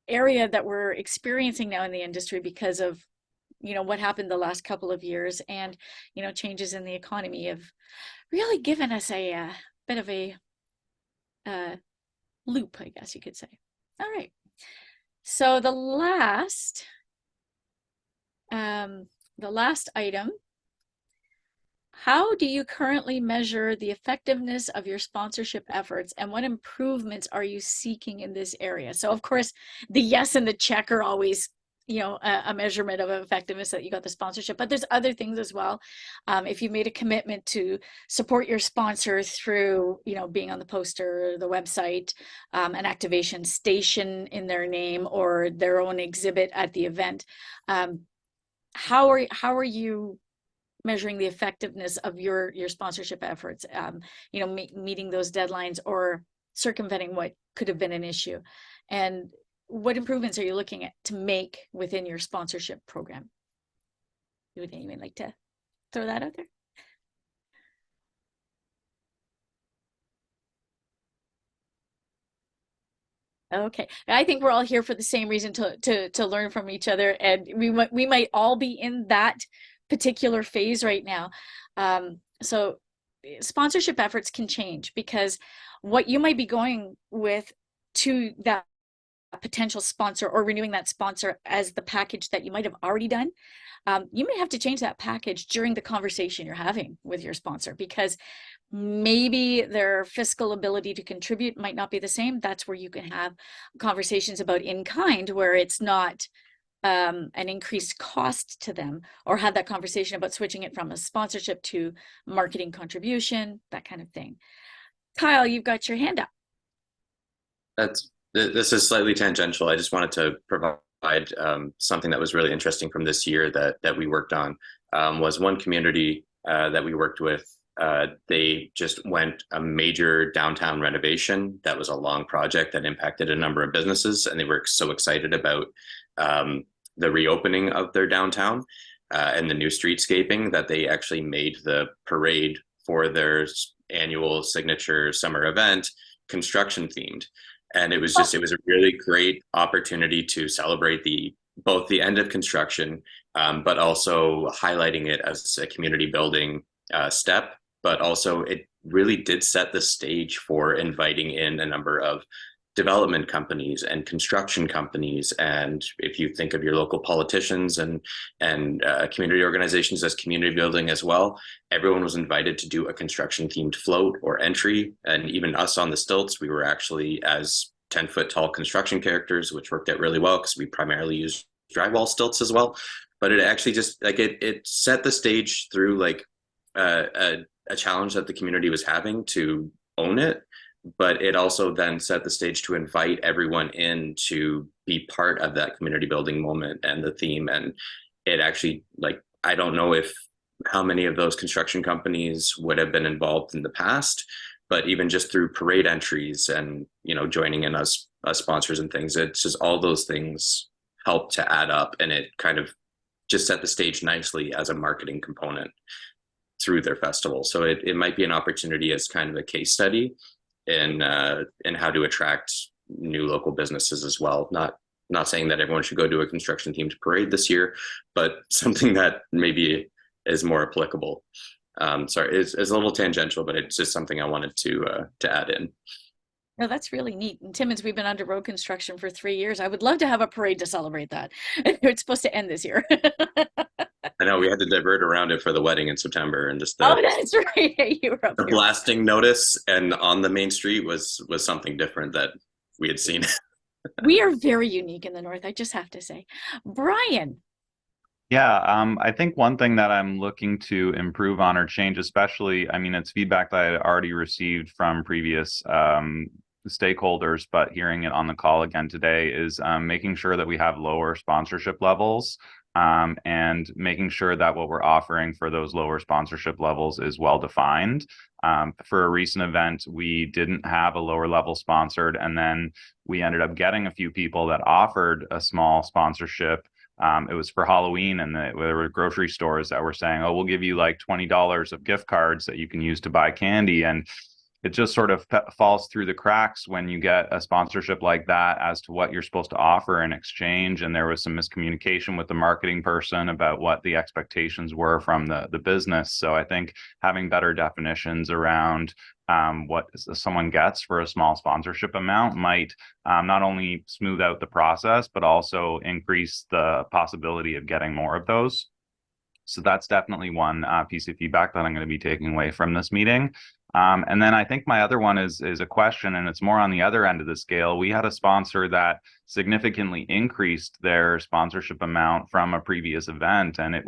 area that we're experiencing now in the industry because of what happened the last couple of years, and changes in the economy have really given us a bit of a loop, I guess you could say. All right, so the last item: how do you currently measure the effectiveness of your sponsorship efforts, and what improvements are you seeking in this area? So of course, the yes and the check are always, a measurement of effectiveness that you got the sponsorship, but there's other things as well. If you made a commitment to support your sponsor through, being on the poster, the website, an activation station in their name, or their own exhibit at the event, how are you measuring the effectiveness of your sponsorship efforts, meeting those deadlines or circumventing what could have been an issue? And what improvements are you looking at to make within your sponsorship program? Would anyone like to throw that out there? Okay, I think we're all here for the same reason, to learn from each other, and we might all be in that particular phase right now. So sponsorship efforts can change, because what you might be going with to that potential sponsor, or renewing that sponsor as the package that you might have already done, you may have to change that package during the conversation you're having with your sponsor, because maybe their fiscal ability to contribute might not be the same. That's where you can have conversations about in kind, where it's not an increased cost to them, or have that conversation about switching it from a sponsorship to marketing contribution, that kind of thing. Kyle, you've got your hand up. This is slightly tangential. I just wanted to provide something that was really interesting from this year that we worked on. Was one community that we worked with. They just went a major downtown renovation. That was a long project that impacted a number of businesses, and they were so excited about the reopening of their downtown and the new streetscaping that they actually made the parade for their annual signature summer event construction themed. And it was a really great opportunity to celebrate both the end of construction, but also highlighting it as a community building step. But also it really did set the stage for inviting in a number of development companies and construction companies. And if you think of your local politicians and community organizations as community building as well, everyone was invited to do a construction themed float or entry. And even us on the stilts, we were actually as 10-foot tall construction characters, which worked out really well because we primarily use drywall stilts as well. But it actually just it set the stage through a challenge that the community was having to own it. But it also then set the stage to invite everyone in to be part of that community building moment and the theme. And it actually, I don't know how many of those construction companies would have been involved in the past, but even just through parade entries and, joining in us sponsors and things, it's just all those things help to add up, and it kind of just set the stage nicely as a marketing component through their festival. So it might be an opportunity as kind of a case study in how to attract new local businesses as well. Not saying that everyone should go do a construction themed parade this year, but something that maybe is more applicable. Sorry, it's a little tangential, but it's just something I wanted to add in. No, that's really neat. In Timmins, we've been under road construction for 3 years. I would love to have a parade to celebrate that. It's supposed to end this year. I know we had to divert around it for the wedding in September, and just Oh, that's right. You were up the there. blasting notice and on the main street was something different that we had seen. We are very unique in the North, I just have to say. Brian, Yeah, I think one thing that I'm looking to improve on or change, especially, I mean, it's feedback that I had already received from previous stakeholders, but hearing it on the call again today is making sure that we have lower sponsorship levels, and making sure that what we're offering for those lower sponsorship levels is well defined. For a recent event, we didn't have a lower level sponsored, and then we ended up getting a few people that offered a small sponsorship. It was for Halloween, and there were grocery stores that were saying, "Oh, we'll give you like $20 of gift cards that you can use to buy candy." And it just sort of falls through the cracks when you get a sponsorship like that as to what you're supposed to offer in exchange. And there was some miscommunication with the marketing person about what the expectations were from the business. So I think having better definitions around what someone gets for a small sponsorship amount might not only smooth out the process, but also increase the possibility of getting more of those. So that's definitely one piece of feedback that I'm going to be taking away from this meeting. And then I think my other one is a question, and it's more on the other end of the scale. We had a sponsor that significantly increased their sponsorship amount from a previous event, and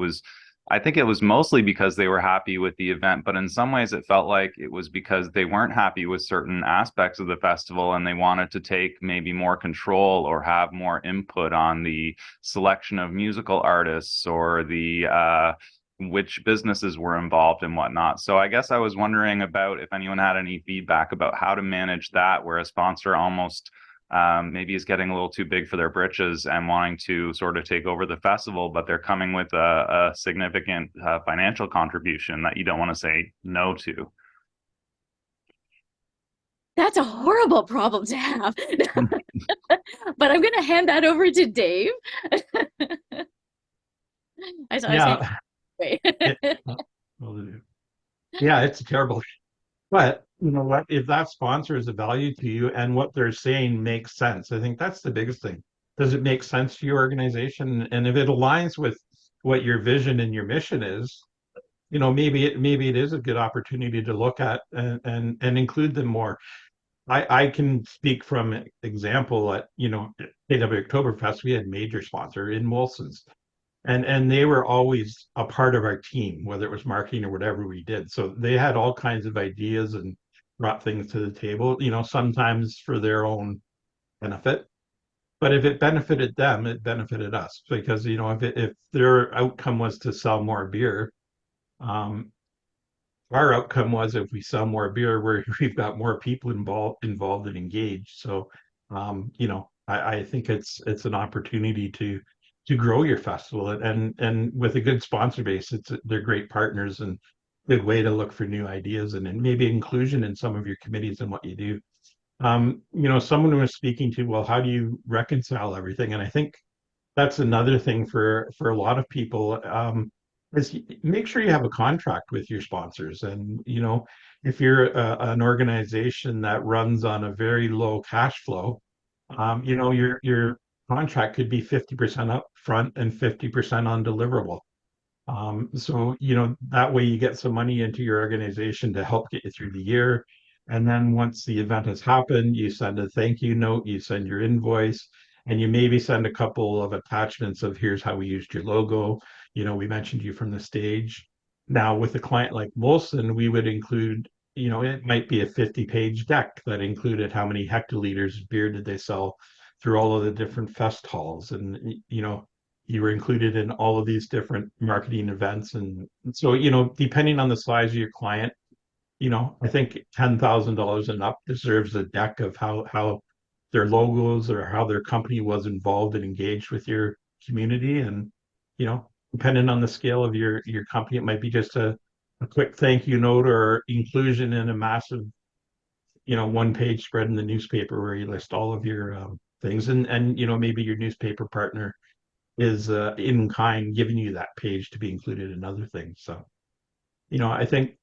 I think it was mostly because they were happy with the event, but in some ways it felt like it was because they weren't happy with certain aspects of the festival and they wanted to take maybe more control or have more input on the selection of musical artists or the which businesses were involved and whatnot. So I guess I was wondering about if anyone had any feedback about how to manage that, where a sponsor almost maybe is getting a little too big for their britches and wanting to sort of take over the festival, but they're coming with a significant financial contribution that you don't want to say no to. that's a horrible problem to have. But I'm going to hand that over to Dave. I saw his hand. Yeah, Wait. yeah, it's terrible. But you know what? If that sponsor is a value to you and what they're saying makes sense, I think that's the biggest thing. Does it make sense to your organization? And if it aligns with what your vision and your mission is, you know, maybe it is a good opportunity to look at and include them more. I can speak from example at, you know, KW Oktoberfest, we had major sponsor in Molson's, and they were always a part of our team, whether it was marketing or whatever we did. So they had all kinds of ideas and brought things to the table, you know, sometimes for their own benefit. But if it benefited them, it benefited us because, you know, if their outcome was to sell more beer, um, our outcome was if we sell more beer, we've got more people involved and engaged. So, you know, I think it's an opportunity to grow your festival and with a good sponsor base, they're great partners and good way to look for new ideas and maybe inclusion in some of your committees and what you do. You know, someone was speaking to, well, how do you reconcile everything? And I think that's another thing for a lot of people, is make sure you have a contract with your sponsors. And you know, if you're an organization that runs on a very low cash flow, you know, your contract could be 50% up front and 50% on deliverable. So, you know, that way you get some money into your organization to help get you through the year. And then once the event has happened, you send a thank you note, you send your invoice, and you maybe send a couple of attachments of here's how we used your logo. You know, we mentioned you from the stage. Now, with a client like Molson, we would include, you know, it might be a 50-page deck that included how many hectoliters of beer did they sell through all of the different fest halls. And, you know, you were included in all of these different marketing events. And so, you know, depending on the size of your client, you know, I think $10,000 and up deserves a deck of how their logos or how their company was involved and engaged with your community. And, you know, depending on the scale of your company, it might be just a quick thank you note or inclusion in a massive, you know, one-page spread in the newspaper where you list all of your things and you know, maybe your newspaper partner is in kind, giving you that page to be included in other things. So, I think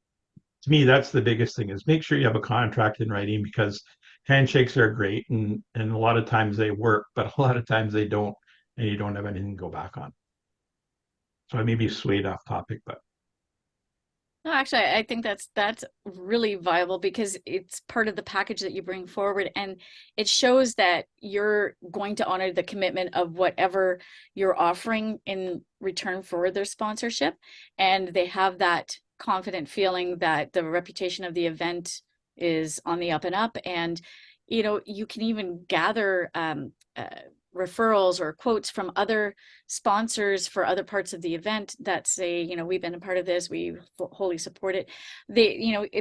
to me that's the biggest thing is make sure you have a contract in writing, because handshakes are great and a lot of times they work, but a lot of times they don't, and you don't have anything to go back on. So I may be swayed off topic, but No, actually, I think that's really viable because it's part of the package that you bring forward, and it shows that you're going to honor the commitment of whatever you're offering in return for their sponsorship, and they have that confident feeling that the reputation of the event is on the up and up, and you can even gather referrals or quotes from other sponsors for other parts of the event that say, we've been a part of this, we wholly support it.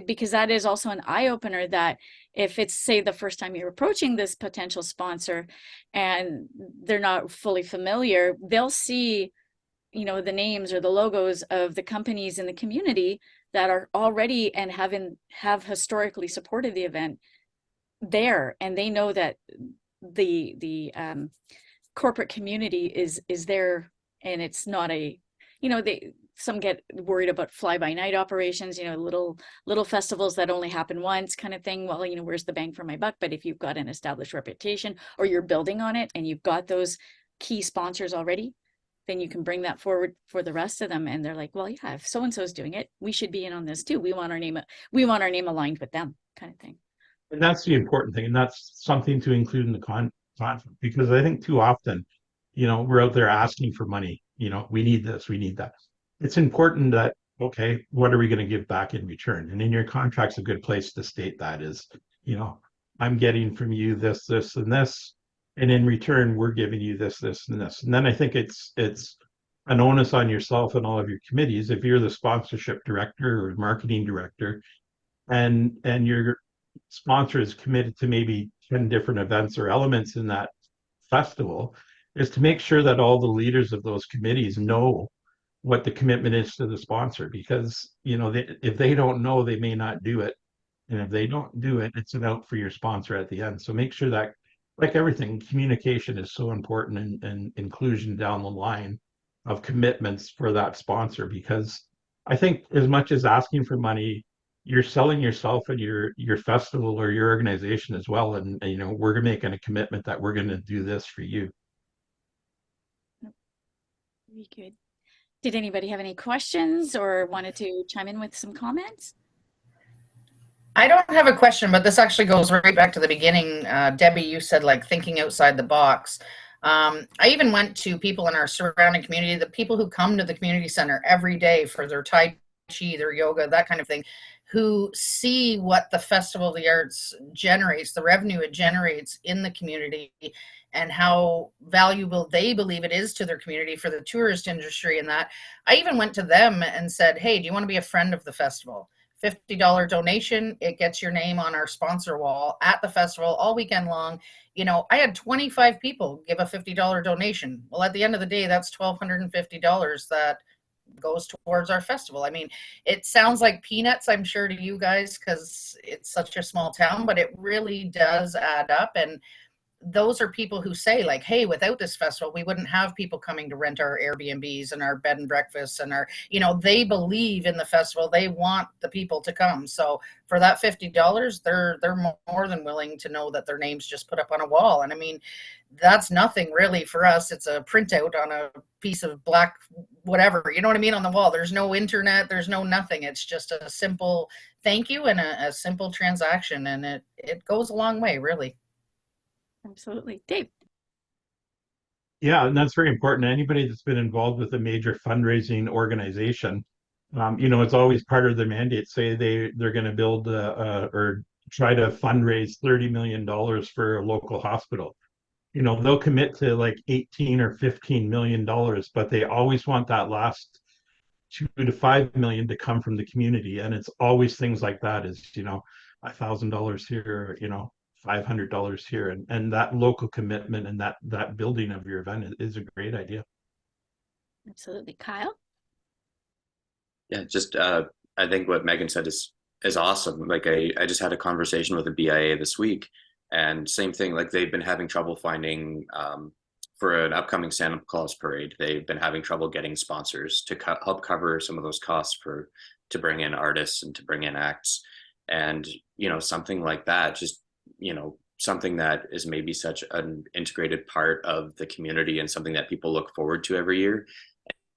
Because that is also an eye opener, that if it's, say, the first time you're approaching this potential sponsor and they're not fully familiar, they'll see, the names or the logos of the companies in the community that are already and have historically supported the event there, and they know that the corporate community is there, and it's not some get worried about fly-by-night operations, little festivals that only happen once kind of thing. Well, where's the bang for my buck? But if you've got an established reputation or you're building on it and you've got those key sponsors already, then you can bring that forward for the rest of them, and they're like, well, yeah, if so and so is doing it, we should be in on this too. We want our name aligned with them, kind of thing. and that's the important thing, and that's something to include in the contract, because I think too often, we're out there asking for money. We need this, we need that. It's important that, okay, what are we going to give back in return? And in your contract's a good place to state that is, I'm getting from you this, this, and this, and in return, we're giving you this, this, and this. And then I think it's an onus on yourself and all of your committees. If you're the sponsorship director or marketing director, and your sponsor is committed to maybe 10 different events or elements in that festival, is to make sure that all the leaders of those committees know what the commitment is to the sponsor, because if they don't know, they may not do it, and if they don't do it, it's an out for your sponsor at the end. So make sure that, like everything, communication is so important, and inclusion down the line of commitments for that sponsor, because I think as much as asking for money, you're selling yourself and your festival or your organization as well, and we're making a commitment that we're going to do this for you. Very good. Did anybody have any questions or wanted to chime in with some comments? I don't have a question, but this actually goes right back to the beginning. Debbie, you said like thinking outside the box. I even went to people in our surrounding community, the people who come to the community center every day for their Tai Chi, their yoga, that kind of thing, who see what the Festival of the Arts generates, the revenue it generates in the community, and how valuable they believe it is to their community for the tourist industry. And that I even went to them and said, hey, do you want to be a friend of the festival? $50 donation, it gets your name on our sponsor wall at the festival all weekend long. I had 25 people give a $50 donation. Well, at the end of the day, that's $1,250 that goes towards our festival. I mean, it sounds like peanuts, I'm sure, to you guys, because it's such a small town, but it really does add up. And those are people who say like, hey, without this festival, we wouldn't have people coming to rent our Airbnbs and our bed and breakfasts and our, they believe in the festival. They want the people to come. So for that $50, they're more than willing to know that their name's just put up on a wall. And I mean, that's nothing really for us. It's a printout on a piece of black, whatever, you know what I mean, on the wall. There's no internet, there's no nothing. It's just a simple thank you and a simple transaction. And it goes a long way, really. Absolutely. Dave. Yeah, and that's very important. Anybody that's been involved with a major fundraising organization, it's always part of their mandate. Say they're going to build or try to fundraise $30 million for a local hospital. They'll commit to like 18 or $15 million, but they always want that last 2 to 5 million to come from the community. And it's always things like that is, $1,000 here, $500 here, and that local commitment and that building of your event is a great idea. Absolutely. Kyle? Yeah, just I think what Megan said is awesome. Like I just had a conversation with a BIA this week, and same thing, like they've been having trouble finding for an upcoming Santa Claus parade, they've been having trouble getting sponsors to help cover some of those costs to bring in artists and to bring in acts. And, something like that, just, something that is maybe such an integrated part of the community and something that people look forward to every year,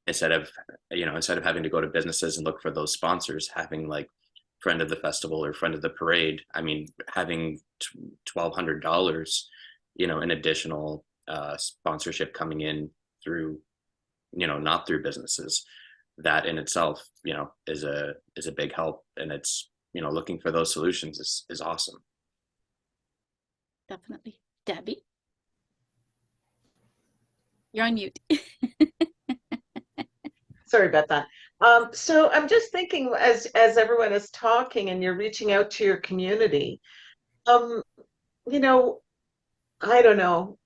instead of having to go to businesses and look for those sponsors, having like friend of the festival or friend of the parade. I mean, having $1,200, in additional sponsorship coming in through, not through businesses, that in itself, is a big help. And it's, looking for those solutions is awesome. Definitely. Debbie? You're on mute. Sorry about that. So I'm just thinking as everyone is talking and you're reaching out to your community, you know, I don't know,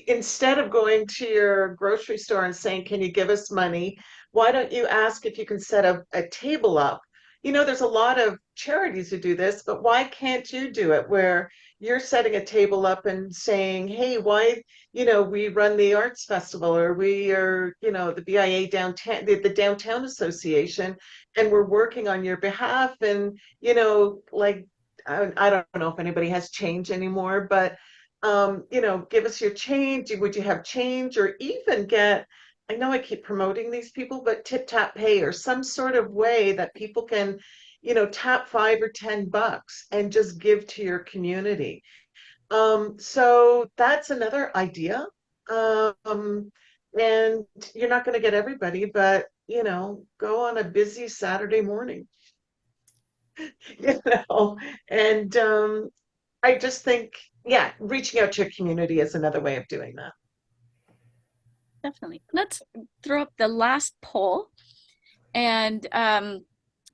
instead of going to your grocery store and saying, can you give us money? Why don't you ask if you can set a table up? There's a lot of charities who do this, but why can't you do it where you're setting a table up and saying, hey, why, we run the arts festival, or we are, the BIA downtown, the downtown association, and we're working on your behalf. And, like, I don't know if anybody has change anymore, but give us your change. Would you have change, or even get, I know I keep promoting these people, but tip tap pay, or some sort of way that people can, tap $5 or $10 and just give to your community. So that's another idea. And you're not going to get everybody, but go on a busy Saturday morning. And I just think, yeah, reaching out to your community is another way of doing that. Definitely. Let's throw up the last poll. And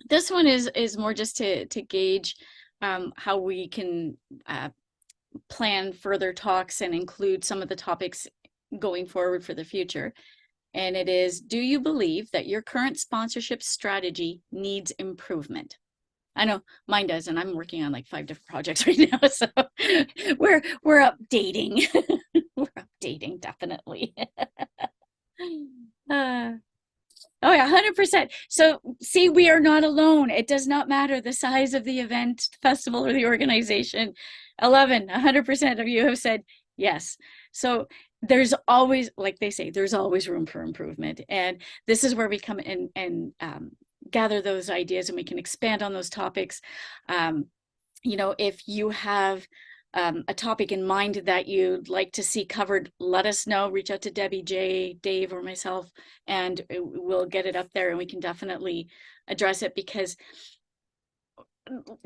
this one is more just to gauge how we can plan further talks and include some of the topics going forward for the future. And it is, do you believe that your current sponsorship strategy needs improvement? I know mine does, and I'm working on like 5 different projects right now, so we're updating. We're updating, definitely. Oh yeah, 100%. So see, we are not alone. It does not matter the size of the event, festival, or the organization. 100% of you have said yes. So there's always, like they say, there's always room for improvement. And this is where we come in and gather those ideas, and we can expand on those topics. If you have a topic in mind that you'd like to see covered, let us know. Reach out to Debbie, Jay, Dave, or myself, and we'll get it up there, and we can definitely address it. Because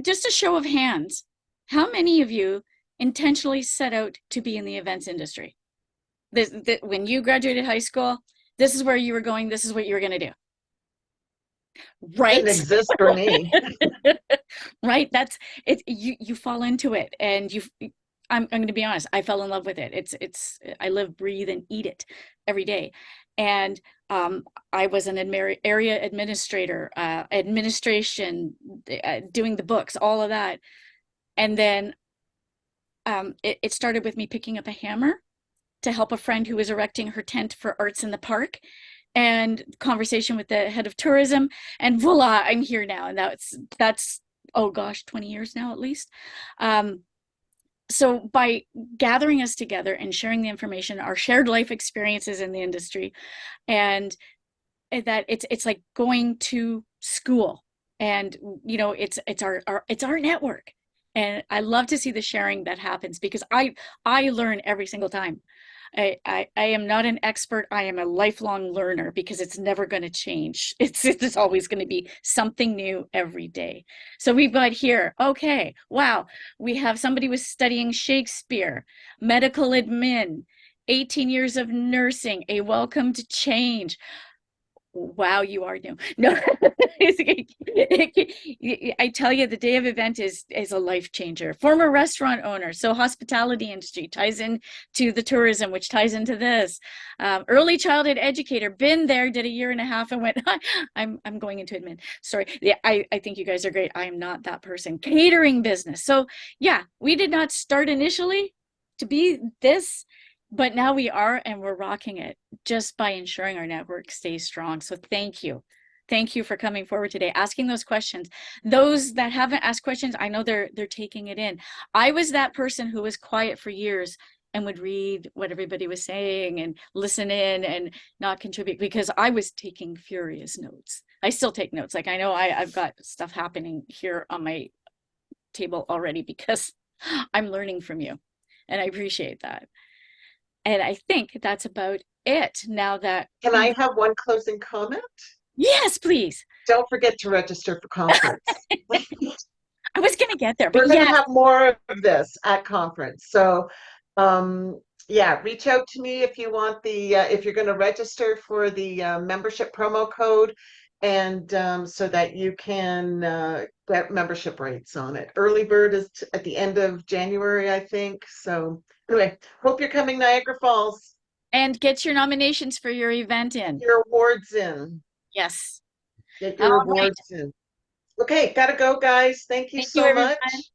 just a show of hands, how many of you intentionally set out to be in the events industry? When you graduated high school, this is where you were going, this is what you were going to do. Right? Didn't exist for me. Right? That's it. You fall into it, and I'm going to be honest, I fell in love with it. It's I live, breathe, and eat it every day. And I was an area administrator, administration, doing the books, all of that. And then it started with me picking up a hammer to help a friend who was erecting her tent for Arts in the Park, and conversation with the head of tourism, and voila, I'm here now. And that's oh gosh, 20 years now at least. So by gathering us together and sharing the information, our shared life experiences in the industry, and that it's like going to school, and it's our network. And I love to see the sharing that happens, because I learn every single time. I am not an expert. I am a lifelong learner, because it's never going to change. It's always going to be something new every day. So we've got here, okay, wow, we have somebody was studying Shakespeare, medical admin, 18 years of nursing, a welcome to change. Wow, you are new. No, I tell you, the day of event is a life changer. Former restaurant owner, so hospitality industry ties in to the tourism, which ties into this. Early childhood educator, been there, did a year and a half, and went, I'm going into admin. Sorry, yeah, I think you guys are great. I am not that person. Catering business. So yeah, we did not start initially to be this. but now we are, and we're rocking it just by ensuring our network stays strong. So thank you. Thank you for coming forward today, asking those questions. Those that haven't asked questions, I know they're taking it in. I was that person who was quiet for years and would read what everybody was saying and listen in and not contribute because I was taking furious notes. I still take notes. Like I know I've got stuff happening here on my table already because I'm learning from you, and I appreciate that. And I think that's about it now that. Can I have one closing comment? Yes, please. Don't forget to register for conference. I was going to get there, We're but going to yeah. have more of this at conference. So, yeah, reach out to me if you want the, if you're going to register for the membership promo code, and so that you can get membership rates on it. Early bird is at the end of January, I think. So anyway, hope you're coming, Niagara Falls. And get your nominations for your event in. Your awards in. Yes. Get your All right. awards in. Okay, gotta go, guys. Thank you Thank you, so everyone. much.